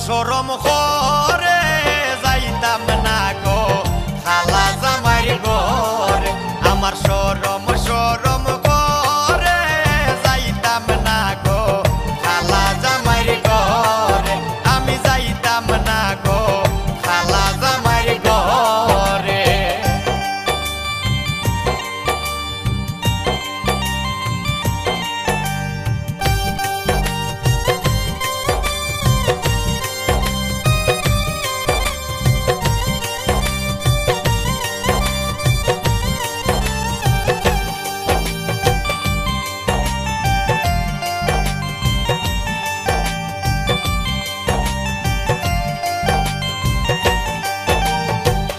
সরম করে যাইতাম না গো খালা জামাইর ঘরে। আমার সরম করে যাইতাম না গো খালা জামাইর ঘরে। আমি যাইতাম না গো খালা জামাইর ঘরে।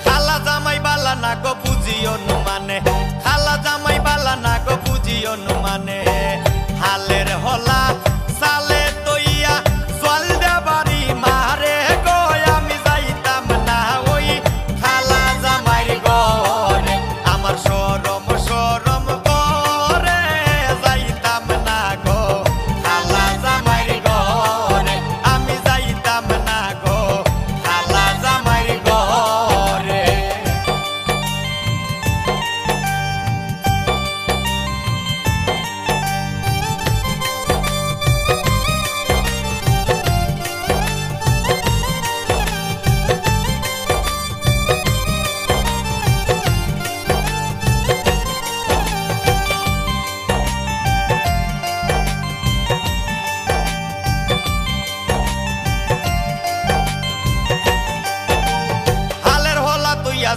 খালা জামাই বালা না গো বুঝিও মানে হালের হলা সালে তৈয়া জল দে বাড়ি মারে গো। আমি যাইতাম না ওই খালা জামাইর ঘরে। আমার সরম করে যাইতাম না গো খালা জামাইর ঘরে। আমি যাইতাম না গো খালা জামাইর ঘরে।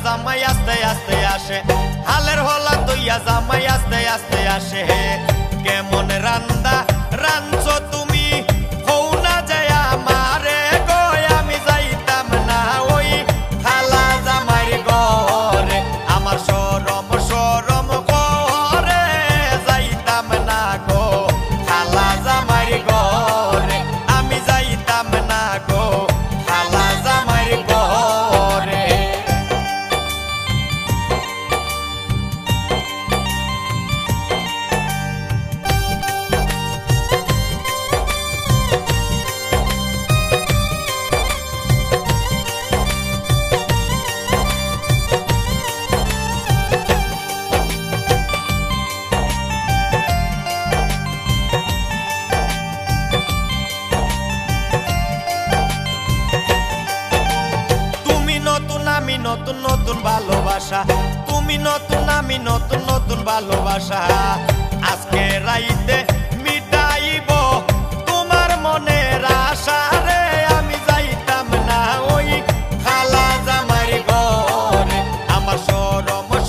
জামাই আস্তে আস্তে আসে হালের হলা তৈয়া জামাই আস্তে আস্তে আসে। কেমন রান্দা রাঞ্চো তুমি হও না যায় আমারে গো। আমি যাইতাম না ওই খালা জামাইর ঘরে। আমার সরম করে যাইতাম না গো খালা জামাইর ঘরে। আমি যাইতাম না গো খালা জামাইর ঘরে। আমি নতুন নতুন ভালোবাসা তুমি নতুন আমি নতুন নতুন ভালোবাসা। আজকে রাইতে মিটাইব তোমার মনের আশা রে। আমি যাইতাম না ওই খালা জামাইর ঘরে। আমার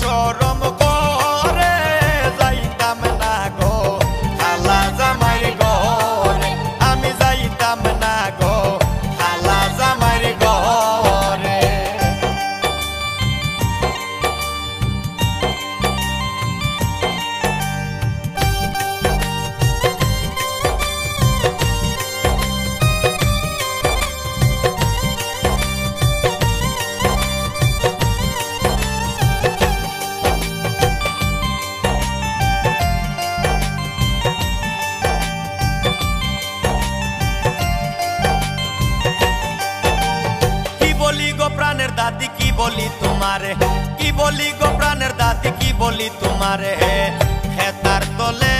সরম করে যাইতাম না গো খালা জামাইর ঘরে। আমি যাইতাম না গো খালা জামাইর ঘরে। প্রাণের দাদি কি বলি তোমারে কি বলি গো প্রাণের দাদি কি বলি তোমারে। হেতার তলে